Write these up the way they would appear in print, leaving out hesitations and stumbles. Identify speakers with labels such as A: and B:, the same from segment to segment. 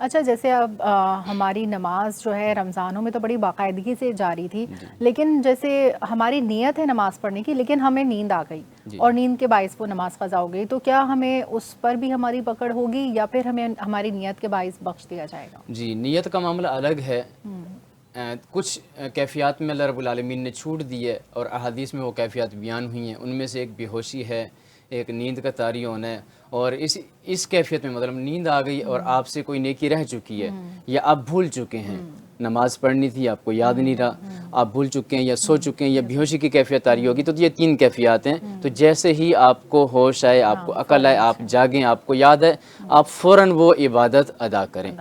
A: اچھا جیسے اب ہماری نماز جو ہے رمضانوں میں تو بڑی باقاعدگی سے جاری تھی، لیکن جیسے ہماری نیت ہے نماز پڑھنے کی لیکن ہمیں نیند آ گئی اور نیند کے باعث وہ نماز قضا ہو گئی، تو کیا ہمیں اس پر بھی ہماری پکڑ ہوگی یا پھر ہمیں ہماری نیت کے باعث بخش دیا جائے گا؟
B: جی، نیت کا معاملہ الگ ہے. کچھ کیفیات میں اللہ رب العالمین نے چھوٹ دی ہے اور احادیث میں وہ کیفیات بیان ہوئی ہیں. ان میں سے ایک بے ہوشی ہے، ایک نیند کا طاری ہونا ہے، اور اس کیفیت میں مطلب نیند آ گئی اور آپ سے کوئی نیکی رہ چکی ہے یا آپ بھول چکے ہیں، نماز پڑھنی تھی آپ کو یاد نہیں رہا، آپ بھول چکے ہیں یا سو چکے ہیں یا بے ہوشی کی کیفیت طاری ہوگی. تو یہ 3 کیفیات ہیں. تو جیسے ہی آپ کو ہوش آئے، آپ کو عقل آئے، آپ جاگیں، آپ کو یاد ہے، آپ فوراً وہ عبادت ادا کریں.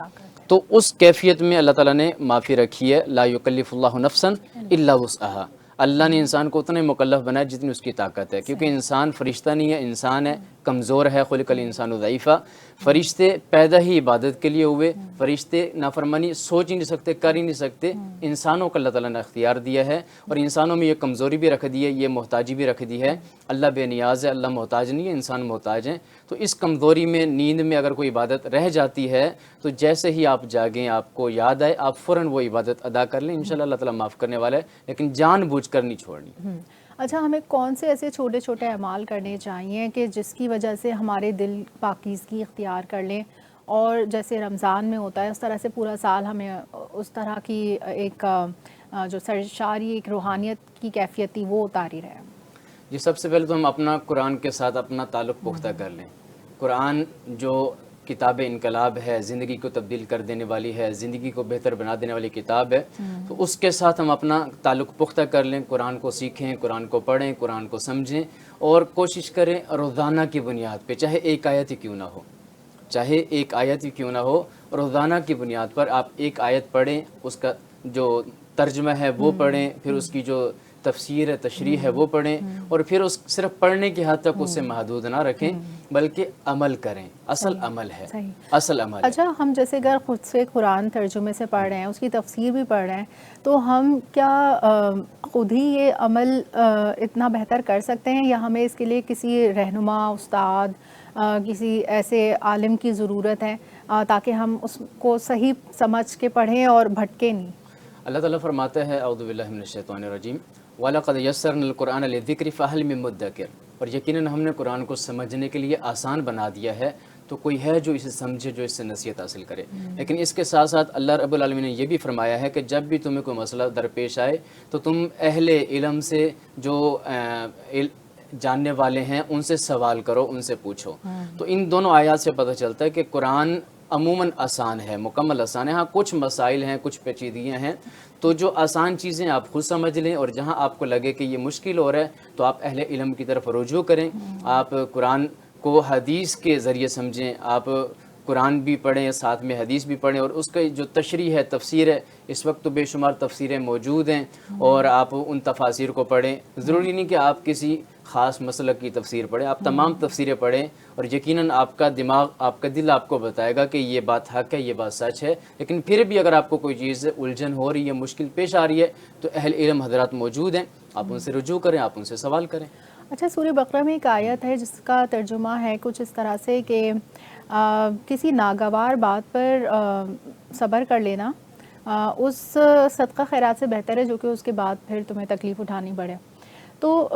B: تو اس کیفیت میں اللہ تعالیٰ نے معافی رکھی ہے. لا یکلف اللہ نفسا الا وسعها. اللہ نے انسان کو اتنے مکلف بنایا جتنی اس کی طاقت ہے، کیونکہ انسان فرشتہ نہیں ہے، انسان ہے، کمزور ہے. خلق الانسان ضعیفا. فرشتے پیدا ہی عبادت کے لیے ہوئے. فرشتے نافرمانی سوچ ہی نہیں سکتے، کر ہی نہیں سکتے. انسانوں کو اللہ تعالیٰ نے اختیار دیا ہے اور انسانوں میں یہ کمزوری بھی رکھ دی ہے، یہ محتاجی بھی رکھ دی ہے. اللہ بے نیاز ہے، اللہ محتاج نہیں ہے، انسان محتاج ہیں. تو اس کمزوری میں، نیند میں اگر کوئی عبادت رہ جاتی ہے تو جیسے ہی آپ جاگیں، آپ کو یاد آئے، آپ فوراً وہ عبادت ادا کر لیں. انشاءاللہ اللہ تعالیٰ معاف کرنے والا ہے، لیکن جان بوجھ کر نہیں چھوڑنی.
A: اچھا، ہمیں کون سے ایسے چھوٹے چھوٹے اعمال کرنے چاہیے کہ جس کی وجہ سے ہمارے دل پاکیزگی اختیار کر لیں، اور جیسے رمضان میں ہوتا ہے اس طرح سے پورا سال ہمیں اس طرح کی ایک جو سرشاری ایک روحانیت کی کیفیت تھی وہ اتاری رہے؟
B: جی، سب سے پہلے تو ہم اپنا قرآن کے ساتھ اپنا تعلق پختہ کر لیں. قرآن جو کتاب انقلاب ہے، زندگی کو تبدیل کر دینے والی ہے، زندگی کو بہتر بنا دینے والی کتاب ہے، تو اس کے ساتھ ہم اپنا تعلق پختہ کر لیں. قرآن کو سیکھیں، قرآن کو پڑھیں، قرآن کو سمجھیں، اور کوشش کریں روزانہ کی بنیاد پہ، چاہے ایک آیت ہی کیوں نہ ہو، چاہے ایک آیت ہی کیوں نہ ہو، روزانہ کی بنیاد پر آپ ایک آیت پڑھیں، اس کا جو ترجمہ ہے وہ پڑھیں، پھر اس کی جو تفسیر ہے، تشریح ہے وہ پڑھیں، اور پھر اس صرف پڑھنے کی حد تک اسے محدود نہ رکھیں بلکہ عمل کریں. اصل عمل ہے، اصل عمل ہے.
A: اچھا، ہم جیسے اگر خود سے قرآن ترجمے سے پڑھ رہے ہیں، اس کی تفسیر بھی پڑھ رہے ہیں، تو ہم کیا خود ہی یہ عمل اتنا بہتر کر سکتے ہیں یا ہمیں اس کے لیے کسی رہنما، استاد، کسی ایسے عالم کی ضرورت ہے تاکہ ہم اس کو صحیح سمجھ کے پڑھیں اور بھٹکے نہیں؟
B: اللہ تعالیٰ فرماتا ہے اعوذ باللہ من الشیطان الرجیم وَلَقَدْ يَسَّرْنَا الْقُرْآنَ لِلذِّكْرِ فَهَلْ مِن مُدَّكِرٍ. اور یقیناً ہم نے قرآن کو سمجھنے کے لیے آسان بنا دیا ہے، تو کوئی ہے جو اسے سمجھے، جو اس سے نصیحت حاصل کرے. لیکن اس کے ساتھ ساتھ اللہ رب العالمین نے یہ بھی فرمایا ہے کہ جب بھی تمہیں کوئی مسئلہ درپیش آئے تو تم اہل علم سے، جو جاننے والے ہیں، ان سے سوال کرو، ان سے پوچھو. تو ان دونوں آیات سے پتہ چلتا ہے کہ قرآن عموماً آسان ہے، مکمل آسان ہے. ہاں کچھ مسائل ہیں، کچھ پیچیدگیاں ہیں، تو جو آسان چیزیں آپ خود سمجھ لیں، اور جہاں آپ کو لگے کہ یہ مشکل ہو رہا ہے تو آپ اہل علم کی طرف رجوع کریں. آپ قرآن کو حدیث کے ذریعے سمجھیں، آپ قرآن بھی پڑھیں، ساتھ میں حدیث بھی پڑھیں، اور اس کا جو تشریح ہے، تفسیر ہے، اس وقت تو بے شمار تفسیریں موجود ہیں، اور آپ ان تفاسیر کو پڑھیں. ضروری نہیں کہ آپ کسی خاص مسلک کی تفسیر پڑھیں، آپ تمام تفسیریں پڑھیں، اور یقیناً آپ کا دماغ، آپ کا دل آپ کو بتائے گا کہ یہ بات حق ہے، یہ بات سچ ہے. لیکن پھر بھی اگر آپ کو کوئی چیز الجھن ہو رہی ہے، مشکل پیش آ رہی ہے، تو اہل علم حضرات موجود ہیں، آپ ان سے رجوع کریں، آپ ان سے سوال کریں.
A: اچھا، سورہ بقرہ میں ایک آیت ہے جس کا ترجمہ ہے کچھ اس طرح سے کہ کسی ناگوار بات پر صبر کر لینا اس صدقہ خیرات سے بہتر ہے جو کہ اس کے بعد پھر تمہیں تکلیف اٹھانی پڑے. تو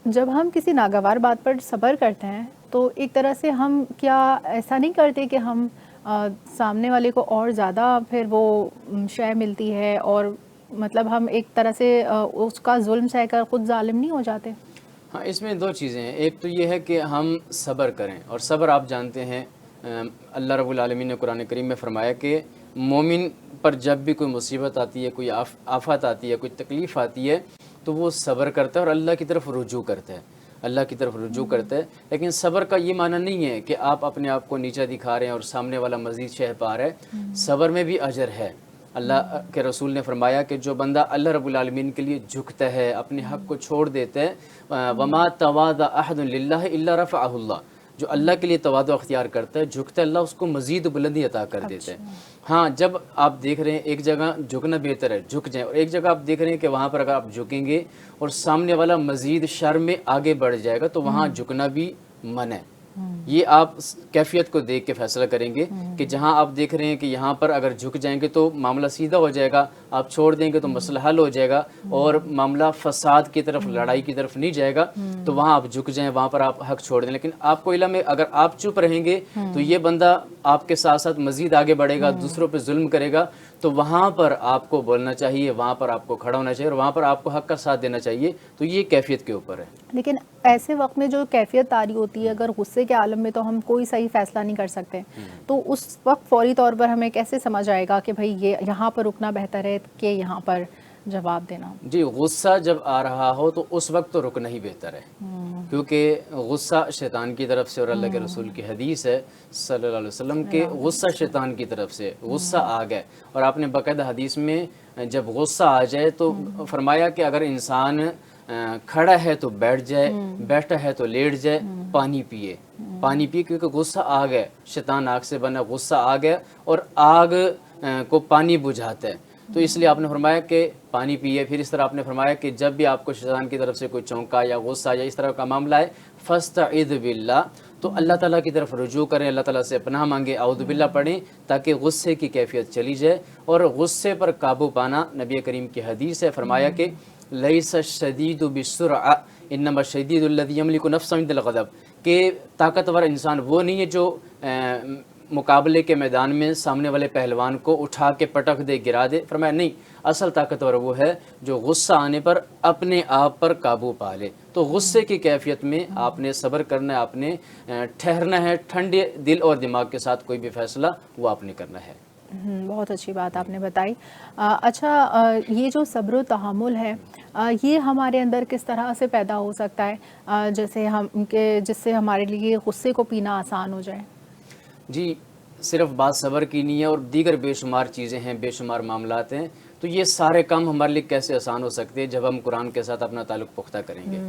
A: جب ہم کسی ناگوار بات پر صبر کرتے ہیں تو ایک طرح سے ہم کیا ایسا نہیں کرتے کہ ہم سامنے والے کو اور زیادہ پھر وہ شے ملتی ہے، اور مطلب ہم ایک طرح سے اس کا ظلم سہ کر خود ظالم نہیں ہو جاتے؟
B: ہاں، اس میں 2 چیزیں ہیں. ایک تو یہ ہے کہ ہم صبر کریں، اور صبر آپ جانتے ہیں اللہ رب العالمین نے قرآن کریم میں فرمایا کہ مومن پر جب بھی کوئی مصیبت آتی ہے، کوئی آفت آتی ہے، کوئی تکلیف آتی ہے، تو وہ صبر کرتا ہے اور اللہ کی طرف رجوع کرتا ہے، اللہ کی طرف رجوع کرتا ہے. لیکن صبر کا یہ معنی نہیں ہے کہ آپ اپنے آپ کو نیچا دکھا رہے ہیں اور سامنے والا مزید شہ پا رہا ہے. صبر میں بھی اجر ہے. اللہ کے رسول نے فرمایا کہ جو بندہ اللہ رب العالمین کے لیے جھکتا ہے، اپنے حق کو چھوڑ دیتا ہے، وَمَا تَوَاضَ أَحَدٌ لِلَّهِ إِلَّا رَفَعَهُ اللَّهُ، جو اللہ کے لیے تواضع اختیار کرتا ہے، جھکتا ہے، اللہ اس کو مزید بلندی عطا کر دیتا ہے. ہاں، جب آپ دیکھ رہے ہیں ایک جگہ جھکنا بہتر ہے، جھک جائیں، اور ایک جگہ آپ دیکھ رہے ہیں کہ وہاں پر اگر آپ جھکیں گے اور سامنے والا مزید شر میں آگے بڑھ جائے گا تو وہاں جھکنا بھی منع ہے. یہ آپ کیفیت کو دیکھ کے فیصلہ کریں گے کہ جہاں آپ دیکھ رہے ہیں کہ یہاں پر اگر جھک جائیں گے تو معاملہ سیدھا ہو جائے گا، آپ چھوڑ دیں گے تو مسئلہ حل ہو جائے گا اور معاملہ فساد کی طرف، لڑائی کی طرف نہیں جائے گا، تو وہاں آپ جھک جائیں، وہاں پر آپ حق چھوڑ دیں۔ لیکن آپ کو علم ہے اگر آپ چپ رہیں گے تو یہ بندہ آپ کے ساتھ ساتھ مزید آگے بڑھے گا، دوسروں پہ ظلم کرے گا، تو وہاں پر آپ کو بولنا چاہیے، وہاں پر آپ کو کھڑا ہونا چاہیے اور وہاں پر آپ کو حق کا ساتھ دینا چاہیے۔ تو یہ کیفیت کے اوپر ہے۔
A: لیکن ایسے وقت میں جو کیفیت طاری ہوتی ہے، اگر غصے کے عالم میں تو ہم کوئی صحیح فیصلہ نہیں کر سکتے، تو اس وقت فوری طور پر ہمیں کیسے سمجھ آئے گا کہ بھئی یہ یہاں پر رکنا بہتر ہے کہ یہاں پر جواب دینا؟
B: جی، غصہ جب آ رہا ہو تو اس وقت تو رکنا ہی بہتر ہے، کیونکہ غصہ شیطان کی طرف سے، اور اللہ کے رسول کی حدیث ہے صلی اللہ علیہ وسلم کہ غصہ شیطان کی طرف سے، غصہ آگ ہے۔ اور آپ نے باقاعدہ حدیث میں جب غصہ آ جائے تو فرمایا کہ اگر انسان کھڑا ہے تو بیٹھ جائے، بیٹھا ہے تو لیٹ جائے، پانی پیے، پانی پیے، کیونکہ غصہ آگ ہے، شیطان آگ سے بنا، غصہ آگ ہے اور آگ کو پانی بجھاتا ہے۔ تو اس لیے آپ نے فرمایا کہ پانی پیے۔ پھر اس طرح آپ نے فرمایا کہ جب بھی آپ کو شیطان کی طرف سے کوئی چونکا یا غصہ یا اس طرح کا معاملہ ہے، فاستعذ باللہ، تو اللہ تعالیٰ کی طرف رجوع کریں، اللہ تعالیٰ سے پناہ مانگیں، اعوذ باللہ پڑھیں، تاکہ غصے کی کیفیت چلی جائے۔ اور غصے پر قابو پانا، نبی کریم کی حدیث ہے، فرمایا کہ لیس الشدید بالسرعہ انما الشدید الذی یملک نفسہ عند الغضب، کہ طاقتور انسان وہ نہیں ہے جو مقابلے کے میدان میں سامنے والے پہلوان کو اٹھا کے پٹک دے، گرا دے۔ فرمایا نہیں، اصل طاقتور وہ ہے جو غصہ آنے پر اپنے آپ پر قابو پا لے۔ تو غصے کی کیفیت میں آپ نے صبر کرنا ہے، آپ نے ٹھہرنا ہے، ٹھنڈے دل اور دماغ کے ساتھ کوئی بھی فیصلہ وہ آپ نے کرنا ہے۔
A: بہت اچھی بات آپ نے بتائی۔ اچھا، یہ جو صبر و تحمل ہے، یہ ہمارے اندر کس طرح سے پیدا ہو سکتا ہے جیسے جس سے ہمارے لیے غصے کو پینا آسان ہو جائے؟
B: جی، صرف بات صبر کی نہیں ہے، اور دیگر بے شمار چیزیں ہیں، بے شمار معاملات ہیں۔ تو یہ سارے کام ہمارے لیے کیسے آسان ہو سکتے ہیں؟ جب ہم قرآن کے ساتھ اپنا تعلق پختہ کریں گے،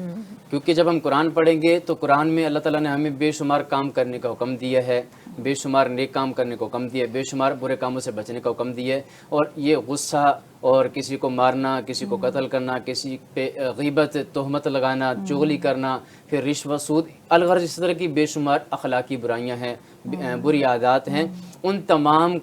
B: کیونکہ جب ہم قرآن پڑھیں گے تو قرآن میں اللہ تعالیٰ نے ہمیں بے شمار کام کرنے کا حکم دیا ہے، بے شمار نیک کام کرنے کو حکم دیا ہے، بے شمار برے کاموں سے بچنے کا حکم دیا ہے۔ اور یہ غصہ اور کسی کو مارنا، کسی کو قتل کرنا، کسی پہ غیبت، تہمت لگانا، چغلی کرنا، پھر رشوت، سود، الغرض اس طرح کی بے شمار اخلاقی برائیاں ہیں، بری عادات ہیں، ان تمام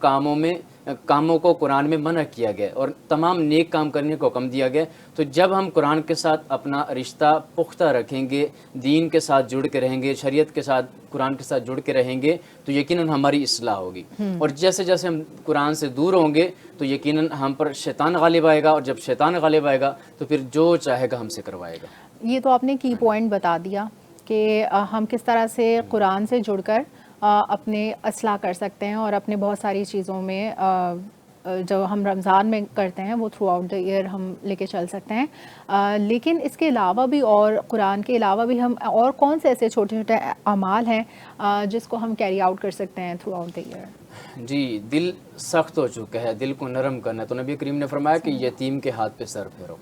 B: کاموں کو قرآن میں منع کیا گیا اور تمام نیک کام کرنے کو حکم دیا گیا۔ تو جب ہم قرآن کے ساتھ اپنا رشتہ پختہ رکھیں گے، دین کے ساتھ جڑ کے رہیں گے، شریعت کے ساتھ، قرآن کے ساتھ جڑ کے رہیں گے، تو یقیناً ہماری اصلاح ہوگی۔ اور جیسے جیسے ہم قرآن سے دور ہوں گے تو یقیناً ہم پر شیطان غالب آئے گا، اور جب شیطان غالب آئے گا تو پھر جو چاہے گا ہم سے کروائے گا۔
A: یہ تو آپ نے کی پوائنٹ بتا دیا کہ ہم کس طرح سے قرآن سے جڑ کر اپنے اصلاح کر سکتے ہیں، اور اپنے بہت ساری چیزوں میں جو ہم رمضان میں کرتے ہیں وہ تھرو آؤٹ دا ایئر ہم لے کے چل سکتے ہیں۔ لیکن اس کے علاوہ بھی، اور قرآن کے علاوہ بھی، ہم اور کون سے ایسے چھوٹے چھوٹے اعمال ہیں جس کو ہم کیری آؤٹ کر سکتے ہیں تھرو آؤٹ دا ایئر؟
B: جی، دل سخت ہو چکا ہے، دل کو نرم کرنا ہے، تو نبی کریم نے فرمایا کہ یتیم کے ہاتھ پہ سر پھیرو۔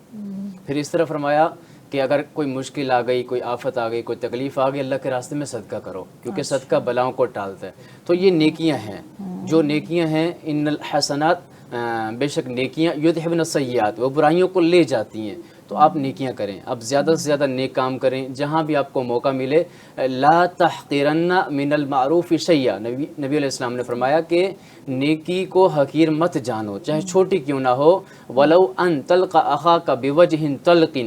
B: پھر اس طرح فرمایا کہ اگر کوئی مشکل آ گئی، کوئی آفت آ گئی، کوئی تکلیف آ گئی، اللہ کے راستے میں صدقہ کرو، کیونکہ صدقہ بلاؤں کو ٹالتا ہے۔ تو یہ نیکیاں ہیں، جو نیکیاں ہیں، ان الحسنات، بے شک نیکیاں، یذہبن السیئات، وہ برائیوں کو لے جاتی ہیں۔ تو آپ نیکیاں کریں، آپ زیادہ سے زیادہ نیک کام کریں، جہاں بھی آپ کو موقع ملے۔ لا تحقرن من المعروف شیئا، نبی علیہ السلام نے فرمایا کہ نیکی کو حقیر مت جانو، چاہے چھوٹی کیوں نہ ہو۔ ولو ان تلقى اخاك بوجه طلق،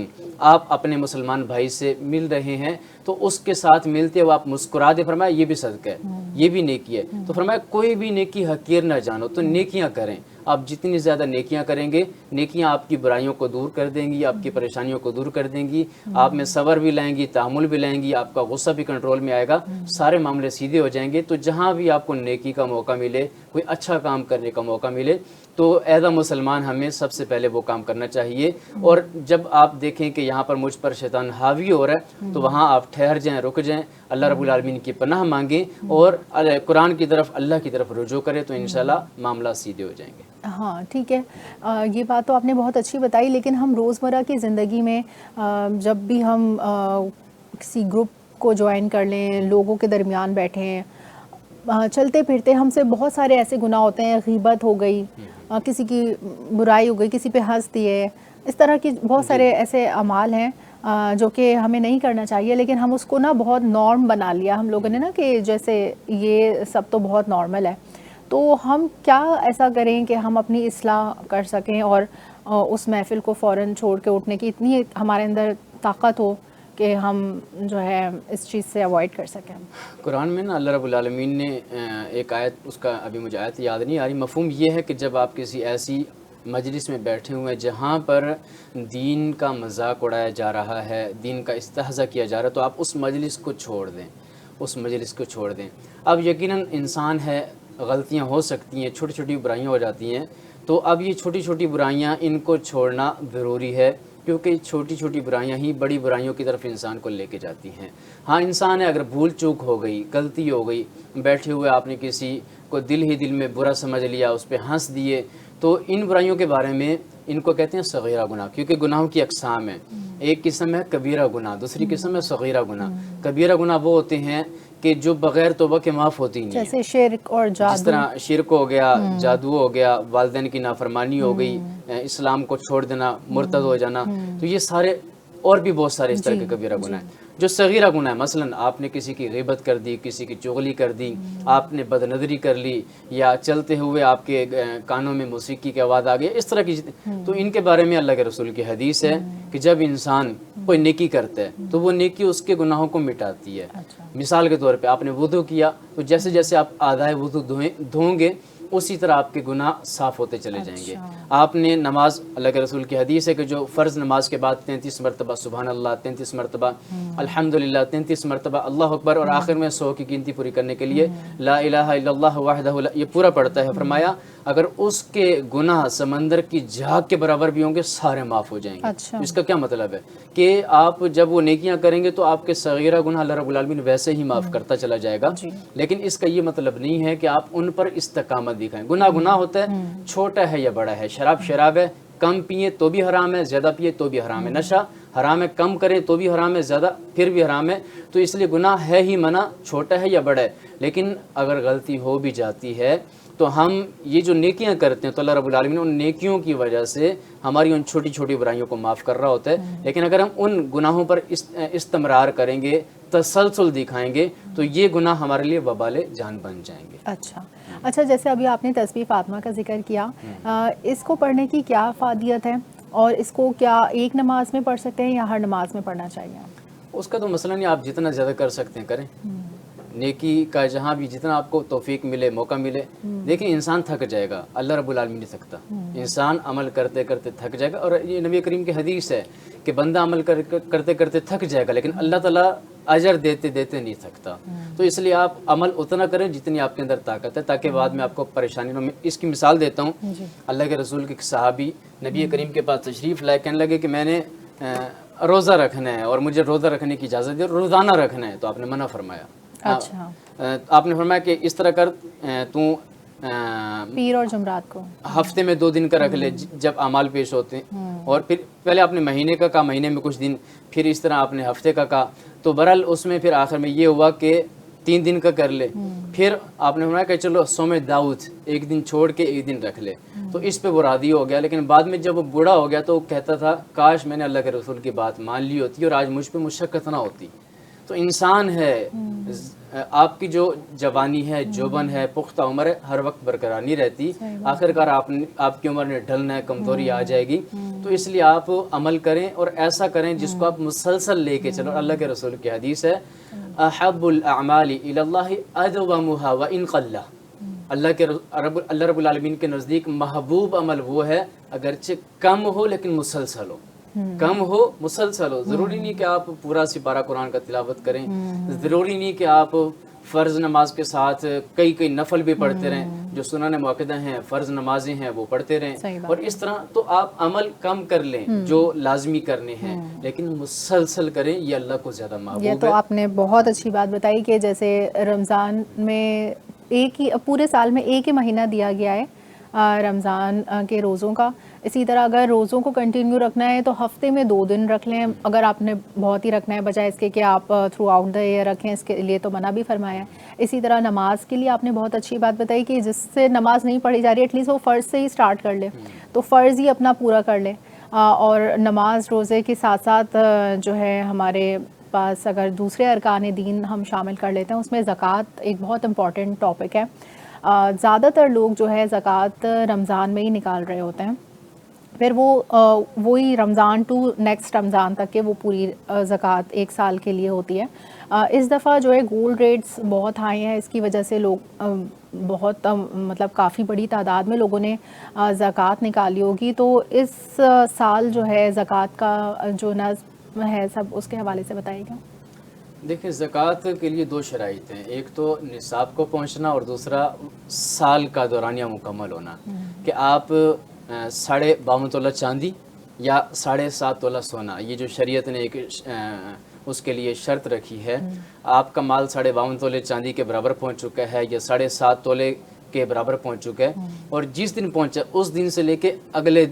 B: آپ اپنے مسلمان بھائی سے مل رہے ہیں تو اس کے ساتھ ملتے ہوئے آپ مسکرا دے، فرمایا یہ بھی صدقہ ہے، یہ بھی نیکی ہے۔ تو فرمایا کوئی بھی نیکی حقیر نہ جانو، تو نیکیاں کریں۔ آپ جتنی زیادہ نیکیاں کریں گے، نیکیاں آپ کی برائیوں کو دور کر دیں گی، آپ کی پریشانیوں کو دور کر دیں گی، آپ میں صبر بھی لائیں گی، تحمل بھی لائیں گی، آپ کا غصہ بھی کنٹرول میں آئے گا، سارے معاملے سیدھے ہو جائیں گے۔ تو جہاں بھی آپ کو نیکی کا موقع ملے، کوئی اچھا کام کرنے کا موقع ملے، تو ایز اے مسلمان ہمیں سب سے پہلے وہ کام کرنا چاہیے۔ اور جب آپ دیکھیں کہ یہاں پر مجھ پر شیطان حاوی ہو رہا ہے تو وہاں آپ ٹھہر جائیں، رک جائیں، اللہ رب العالمین کی پناہ مانگیں اور قرآن کی طرف، اللہ کی طرف رجوع کریں، تو انشاءاللہ معاملہ سیدھے ہو جائیں گے۔
A: ہاں ٹھیک ہے، یہ بات تو آپ نے بہت اچھی بتائی، لیکن ہم روزمرہ کی زندگی میں جب بھی ہم کسی گروپ کو جوائن کر لیں، لوگوں کے درمیان بیٹھے ہیں، چلتے پھرتے ہم سے بہت سارے ایسے گناہ ہوتے ہیں، غیبت ہو گئی، کسی کی برائی ہو گئی، کسی پہ ہنس دیے، اس طرح کی بہت سارے ایسے اعمال ہیں جو کہ ہمیں نہیں کرنا چاہیے، لیکن ہم اس کو نا بہت نارم بنا لیا ہم لوگوں نے نا، کہ جیسے یہ سب تو بہت نارمل ہے. تو ہم کیا ایسا کریں کہ ہم اپنی اصلاح کر سکیں اور اس محفل کو فوراً چھوڑ کے اٹھنے کی اتنی ہمارے اندر طاقت ہو کہ ہم جو ہے اس چیز سے اوائڈ کر سکیں؟
B: قرآن میں نا اللہ رب العالمین نے ایک آیت، اس کا ابھی مجھے آیت یاد نہیں آ رہی، مفہوم یہ ہے کہ جب آپ کسی ایسی مجلس میں بیٹھے ہوئے ہیں جہاں پر دین کا مذاق اڑایا جا رہا ہے، دین کا استہزاء کیا جا رہا ہے، تو آپ اس مجلس کو چھوڑ دیں، اس مجلس کو چھوڑ دیں. اب یقیناً انسان ہے، غلطیاں ہو سکتی ہیں، چھوٹی چھوٹی برائیاں ہو جاتی ہیں، تو اب یہ چھوٹی چھوٹی برائیاں ان کو چھوڑنا ضروری ہے، کیونکہ چھوٹی چھوٹی برائیاں ہی بڑی برائیوں کی طرف انسان کو لے کے جاتی ہیں. ہاں انسان ہے، اگر بھول چوک ہو گئی، غلطی ہو گئی، بیٹھے ہوئے آپ نے کسی کو دل ہی دل میں برا سمجھ لیا، اس پہ ہنس دیے، تو ان برائیوں کے بارے میں ان کو کہتے ہیں صغیرہ گناہ، کیونکہ گناہوں کی اقسام ہیں. ایک قسم ہے کبیرہ گناہ، دوسری قسم ہے صغیرہ گناہ. کبیرہ گناہ وہ ہوتے ہیں کہ جو بغیر توبہ کے معاف ہوتی نہیں ہیں،
A: جیسے شرک اور جادو.
B: جس طرح شرک ہو گیا، جادو ہو گیا، والدین کی نافرمانی ہو گئی، اسلام کو چھوڑ دینا، مرتد ہو جانا، تو یہ سارے اور بھی بہت سارے اس طرح کے کبیرہ گناہ ہیں. جو صغیرہ گناہ ہے، مثلا آپ نے کسی کی غیبت کر دی، کسی کی چغلی کر دی، آپ نے بد نظری کر لی، یا چلتے ہوئے آپ کے کانوں میں موسیقی کی آواز آ گئی، اس طرح کی تو ان کے بارے میں اللہ کے رسول کی حدیث ہے کہ جب انسان کوئی نیکی کرتا ہے تو وہ نیکی اس کے گناہوں کو مٹاتی ہے. مثال کے طور پہ آپ نے وضو کیا، تو جیسے جیسے آپ آدھائے وضو دھوئیں گے، اسی طرح آپ کے گناہ صاف ہوتے چلے جائیں گے. آپ نے نماز، اللہ کے رسول کی حدیث ہے کہ جو فرض نماز کے بعد 33 مرتبہ سبحان اللہ، 33 مرتبہ الحمدللہ، 33 مرتبہ اللہ اکبر، اور آخر میں 100 کی گنتی پوری کرنے کے لیے لا الہ الا اللہ وحدہ یہ پورا پڑھتا ہے. فرمایا اگر اس کے گناہ سمندر کی جھاگ کے برابر بھی ہوں گے، سارے معاف ہو جائیں گے. اس کا کیا مطلب ہے کہ آپ جب وہ نیکیاں کریں گے تو آپ کے صغیرہ گناہ اللہ رب العالمین ویسے ہی معاف کرتا چلا جائے گا. لیکن اس کا یہ مطلب نہیں ہے کہ آپ ان پر استقامت دکھائیں. گناہ ہوتا ہے، چھوٹا ہے یا بڑا ہے. شراب ہے، کم پیئے تو بھی حرام ہے، زیادہ پیئے تو بھی حرام ہے. نشہ حرام ہے، کم کریں تو بھی حرام ہے، زیادہ پھر بھی حرام ہے. تو اس لیے گناہ ہے ہی منع، چھوٹا ہے یا بڑا ہے. لیکن اگر غلطی ہو بھی جاتی ہے تو ہم یہ جو نیکیاں کرتے ہیں تو اللہ رب العالمین ان نیکیوں کی وجہ سے ہماری ان چھوٹی چھوٹی برائیوں کو معاف کر رہا ہوتا ہے. لیکن اگر ہم ان گناہوں پر استمرار کریں گے، تسلسل دکھائیں گے، تو یہ گناہ ہمارے لیے وبال جان بن جائیں گے.
A: اچھا جیسے ابھی آپ نے تسبیح فاطمہ کا ذکر کیا، اس کو پڑھنے کی کیا افادیت ہے، اور اس کو کیا ایک نماز میں پڑھ سکتے ہیں یا ہر نماز میں پڑھنا چاہیے؟
B: اس کا تو مسئلہ نہیں، آپ جتنا زیادہ کر سکتے ہیں کریں. نیکی کا جہاں بھی جتنا آپ کو توفیق ملے، موقع ملے. دیکھیں انسان تھک جائے گا، اللہ رب العالمین نہیں تھکتا. انسان عمل کرتے کرتے تھک جائے گا، اور یہ نبی کریم کی حدیث ہے کہ بندہ عمل کرتے کرتے تھک جائے گا، لیکن اللہ تعالیٰ اجر دیتے دیتے نہیں تھکتا. تو اس لیے آپ عمل اتنا کریں جتنی آپ کے اندر طاقت ہے، تاکہ بعد میں آپ کو پریشانی نہ ہو. اس کی مثال دیتا ہوں. اللہ کے رسول کے صحابی نبی کریم کے پاس تشریف لائے، کہنے لگے کہ میں نے روزہ رکھنا ہے اور مجھے روزہ رکھنے کی اجازت دی، روزانہ رکھنا ہے. تو آپ نے منع فرمایا. آپ نے فرمایا کہ اس طرح کر، تو
A: پیر اور جمعرات کو
B: ہفتے میں 2 دن کا رکھ لے جب اعمال پیش ہوتے ہیں. اور پھر پہلے آپ نے مہینے کا کہا، مہینے میں کچھ دن، پھر اس طرح آپ نے ہفتے کا کہا. تو بہرحال اس میں پھر آخر میں یہ ہوا کہ 3 دن کا کر لے. پھر آپ نے فرمایا کہ چلو صوم داؤد، 1 دن چھوڑ کے 1 دن رکھ لے. تو اس پہ وہ راضی ہو گیا. لیکن بعد میں جب وہ بوڑھا ہو گیا تو وہ کہتا تھا کاش میں نے اللہ کے رسول کی بات مان لی ہوتی اور آج مجھ پہ مشقت نہ ہوتی. تو انسان ہے، آپ کی جو جوانی ہے، جوبن ہے، پختہ عمر ہے، ہر وقت برقرار نہیں رہتی. آخر کار آپ کی عمر نے ڈھلنا ہے، کمزوری آ جائے گی. تو اس لیے آپ عمل کریں اور ایسا کریں جس کو آپ مسلسل لے کے چلو. اللہ کے رسول کی حدیث ہے احب الاعمال الی اللہ ادومها وان قل. اللہ رب العالمین کے نزدیک محبوب عمل وہ ہے اگرچہ کم ہو لیکن مسلسل ہو. کم ہو، مسلسل ہو. ضروری نہیں کہ آپ پورا سپارہ قرآن کا تلاوت کریں، ضروری نہیں کہ آپ فرض نماز کے ساتھ کئی نفل بھی پڑھتے رہیں. جو سنن مؤکدہ ہیں، فرض نمازیں ہیں، وہ پڑھتے رہیں. اور اس طرح تو آپ عمل کم کر لیں جو لازمی کرنے ہیں، لیکن مسلسل کریں. یہ اللہ کو زیادہ محبوب ہے.
A: یہ تو آپ نے بہت اچھی بات بتائی کہ جیسے رمضان میں پورے سال میں ایک ہی مہینہ دیا گیا ہے رمضان کے روزوں کا. اسی طرح اگر روزوں کو کنٹینیو رکھنا ہے تو ہفتے میں 2 دن رکھ لیں. اگر آپ نے بہت ہی رکھنا ہے بجائے اس کے کہ آپ تھرو آؤٹ دا ایئر رکھیں، اس کے لیے تو منع بھی فرمایا ہے. اسی طرح نماز کے لیے آپ نے بہت اچھی بات بتائی کہ جس سے نماز نہیں پڑھی جا رہی ایٹ لیسٹ وہ فرض سے ہی سٹارٹ کر لے، تو فرض ہی اپنا پورا کر لے. اور نماز روزے کے ساتھ ساتھ جو ہے ہمارے پاس اگر دوسرے ارکان دین ہم شامل کر لیتے ہیں اس میں زکوٰۃ ایک بہت امپورٹنٹ ٹاپک ہے. زیادہ تر لوگ جو ہے زکوٰۃ رمضان میں ہی نکال رہے ہوتے ہیں, پھر وہی رمضان ٹو نیکسٹ رمضان تک کے وہ پوری زکوٰۃ ایک سال کے لیے ہوتی ہے. اس دفعہ جو ہے گولڈ ریٹس بہت ہائی ہیں, اس کی وجہ سے لوگ بہت مطلب کافی بڑی تعداد میں لوگوں نے زکوٰۃ نکالی ہوگی. تو اس سال جو ہے زکوٰۃ کا جو نظم ہے سب اس کے حوالے سے بتائیے گا.
B: دیکھیں زکوٰۃ کے لیے دو شرائط ہیں, ایک تو نصاب کو پہنچنا اور دوسرا سال کا دورانیہ مکمل ہونا, کہ آپ 52.5 تولہ چاندی یا 7.5 تولہ سونا, یہ جو شریعت نے ایک اس کے لیے شرط رکھی ہے, آپ کا مال 52.5 تولے چاندی کے برابر پہنچ چکا ہے یا 7.5 تولے کے برابر پہنچ چکا ہے, اور جس دن پہنچا اس دن سے لے کے اگلے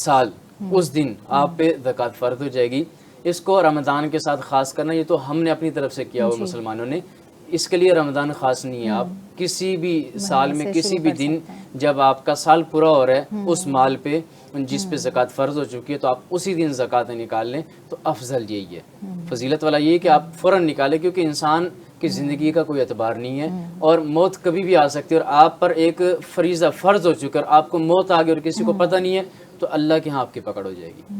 B: سال اس دن آپ پہ زکوٰۃ فرض ہو جائے گی. اس کو رمضان کے ساتھ خاص کرنا یہ تو ہم نے اپنی طرف سے کیا ہوا مسلمانوں نے, اس کے لیے رمضان خاص نہیں ہے. آپ کسی بھی سال میں کسی بھی دن جب آپ کا سال پورا ہو رہا ہے اس مال پہ جس پہ زکوٰۃ فرض ہو چکی ہے تو آپ اسی دن زکوٰۃ نکال لیں, تو افضل یہی ہے, فضیلت والا یہ ہے کہ آپ فوراً نکالیں, کیونکہ انسان کی زندگی کا کوئی اعتبار نہیں ہے اور موت کبھی بھی آ سکتی ہے, اور آپ پر ایک فریضہ فرض ہو چکا ہے, آپ کو موت آ گئی اور کسی کو پتہ نہیں ہے تو اللہ کے ہاں آپ کی پکڑ ہو جائے گی,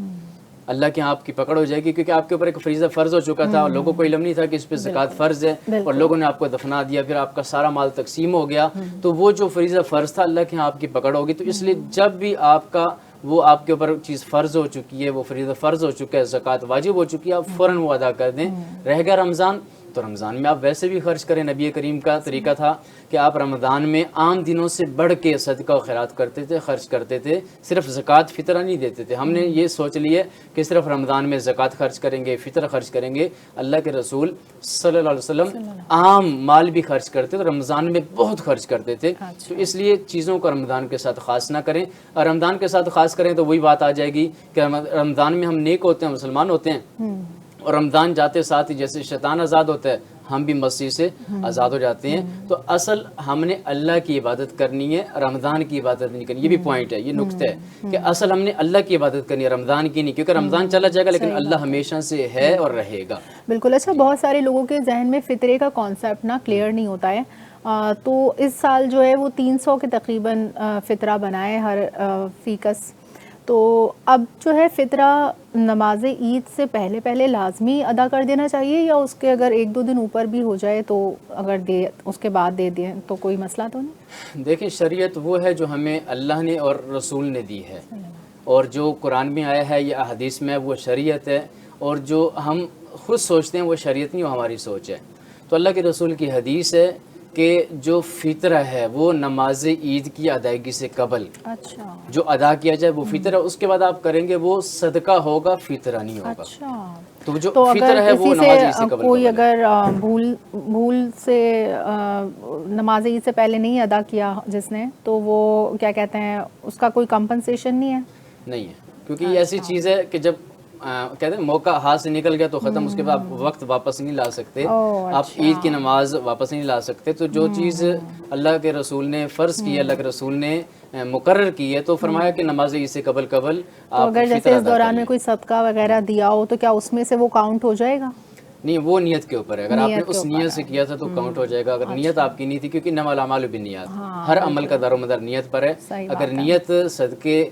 B: اللہ کے ہاں آپ کی پکڑ ہو جائے گی, کیونکہ آپ کے اوپر ایک فریضہ فرض ہو چکا تھا اور لوگوں کو علم نہیں تھا کہ اس پہ زکوٰۃ فرض ہے, اور لوگوں نے آپ کو دفنا دیا, پھر آپ کا سارا مال تقسیم ہو گیا, تو وہ جو فریضہ فرض تھا اللہ کے ہاں آپ کی پکڑ ہوگی. تو اس لیے جب بھی آپ کا وہ آپ کے اوپر چیز فرض ہو چکی ہے, وہ فریضہ فرض ہو چکا ہے, زکوٰۃ واجب ہو چکی ہے, آپ فوراً وہ ادا کر دیں. رہ گیا رمضان, تو رمضان میں آپ ویسے بھی خرچ کریں. نبی کریم کا طریقہ تھا کہ آپ رمضان میں عام دنوں سے بڑھ کے صدقہ و خیرات کرتے تھے, خرچ کرتے تھے, صرف زکوٰۃ فطرہ نہیں دیتے تھے. ہم نے یہ سوچ لی ہے کہ صرف رمضان میں زکوٰۃ خرچ کریں گے, فطر خرچ کریں گے. اللہ کے رسول صلی اللہ علیہ وسلم عام مال بھی خرچ کرتے تھے, رمضان میں بہت خرچ کرتے تھے. تو اس لیے چیزوں کو رمضان کے ساتھ خاص نہ کریں, اور رمضان کے ساتھ خاص کریں تو وہی بات آ جائے گی کہ رمضان میں ہم نیک ہوتے ہیں, مسلمان ہوتے ہیں, اور رمضان جاتے ساتھ ہی جیسے شیطان آزاد ہوتا ہے ہم بھی مسیح سے آزاد ہو جاتے ہیں. تو اصل ہم نے اللہ کی عبادت کرنی ہے, رمضان کی عبادت نہیں کرنی. یہ بھی پوائنٹ ہے, یہ نقطہ ہے کہ اصل ہم نے اللہ کی عبادت کرنی ہے, رمضان کی نہیں, کیونکہ رمضان چلا جائے گا لیکن اللہ ہمیشہ سے ہے اور رہے گا.
A: بالکل. اچھا, بہت سارے لوگوں کے ذہن میں فطرے کا کانسیپٹ نا کلیئر نہیں ہوتا ہے, تو اس سال جو ہے وہ 300 کے تقریباً فطرہ بنائے ہر فیکس. تو اب جو ہے فطرہ نماز عید سے پہلے لازمی ادا کر دینا چاہیے, یا اس کے اگر 1-2 دن اوپر بھی ہو جائے تو اگر اس کے بعد دے دیں تو کوئی مسئلہ تو نہیں؟
B: دیکھیں شریعت وہ ہے جو ہمیں اللہ نے اور رسول نے دی ہے, اور جو قرآن میں آیا ہے یا حدیث میں وہ شریعت ہے, اور جو ہم خود سوچتے ہیں وہ شریعت نہیں, وہ ہماری سوچ ہے. تو اللہ کے رسول کی حدیث ہے کہ جو فطرہ ہے وہ نماز عید کی ادائیگی سے قبل جو ادا کیا جائے وہ فطرہ, اس کے بعد آپ کریں گے وہ صدقہ ہوگا, فطرہ نہیں ہوگا. تو جو فطرہ ہے وہ نماز عید سے قبل.
A: کوئی اگر بھول سے نماز عید سے پہلے نہیں ادا کیا جس نے, تو وہ کیا کہتے ہیں اس کا کوئی کمپنسیشن نہیں ہے؟
B: نہیں ہے, کیونکہ یہ ایسی چیز ہے کہ جب کہتے ہیں موقع ہاتھ سے نکل گیا تو ختم, اس کے بعد وقت واپس نہیں لا سکتے, آپ عید کی نماز واپس نہیں لا سکتے. تو جو چیز اللہ کے رسول نے فرض کی ہے, اللہ کے رسول نے مقرر کی ہے, تو فرمایا کہ نماز عید سے قبل آپ
A: اگر جیسے اس دوران میں کوئی صدقہ وغیرہ دیا ہو تو کیا اس میں سے وہ کاؤنٹ ہو جائے گا؟
B: نہیں, وہ نیت کے اوپر ہے. اگر آپ نے اس نیت سے کیا تھا تو کاؤنٹ ہو جائے گا. اگر نیت آپ کی نہیں تھی, کیونکہ انما الاعمال بالنیات, ہر عمل کا دار و مدار نیت پر ہے. اگر نیت صدقے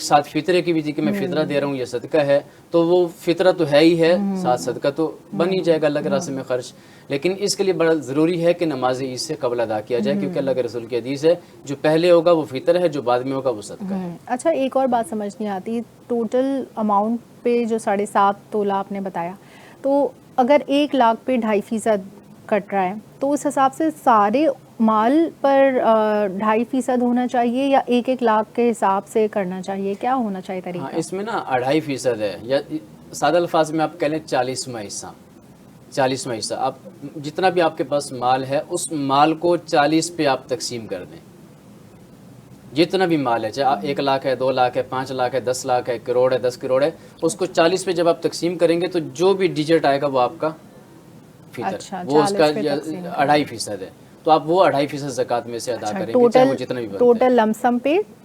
B: ساتھ فطرے کی بھی تھی کہ میں فطرہ دے رہا ہوں, یہ صدقہ ہے, تو وہ فطرہ تو ہے ہی ہے, ساتھ صدقہ تو بن ہی جائے گا اللہ کے راستے میں خرچ. لیکن اس کے لیے بڑا ضروری ہے کہ نماز عید سے قبل ادا کیا جائے, کیونکہ اللہ کے رسول کی حدیث ہے جو پہلے ہوگا وہ فطر ہے, جو بعد میں ہوگا وہ صدقہ ہے.
A: اچھا, ایک اور بات سمجھ نہیں آتی, ٹوٹل اماؤنٹ پہ جو 7.5 تولہ آپ نے بتایا, تو اگر 1 لاکھ پہ 2.5% کٹ رہا ہے تو اس حساب سے سارے مال پر 2.5% ہونا چاہیے یا 1 لاکھ کے حساب سے کرنا چاہیے؟ کیا ہونا چاہیے طریقہ؟
B: ہاں, اس میں نا 2.5% ہے, یا سادہ الفاظ میں آپ کہہ لیں 40واں حصہ. 40واں حصہ آپ جتنا بھی آپ کے پاس مال ہے اس مال کو 40 پہ آپ تقسیم کر دیں. جتنا بھی مال ہے, چاہے 1 لاکھ ہے, 2 لاکھ ہے, 5 لاکھ ہے, 10 لاکھ ہے, کروڑ ہے, 10 کروڑ ہے, اس کو 40 پہ جب آپ تقسیم کریں گے تو جو بھی ڈیجٹ آئے گا وہ آپ کا فطر, وہ اس کا 2.5% ہے. تو آپ وہ 2.5% زکوٰۃ میں سے ادا کریں گے, چاہے وہ جتنا بھی بنتا ہے.
A: ٹوٹل لم سم پہ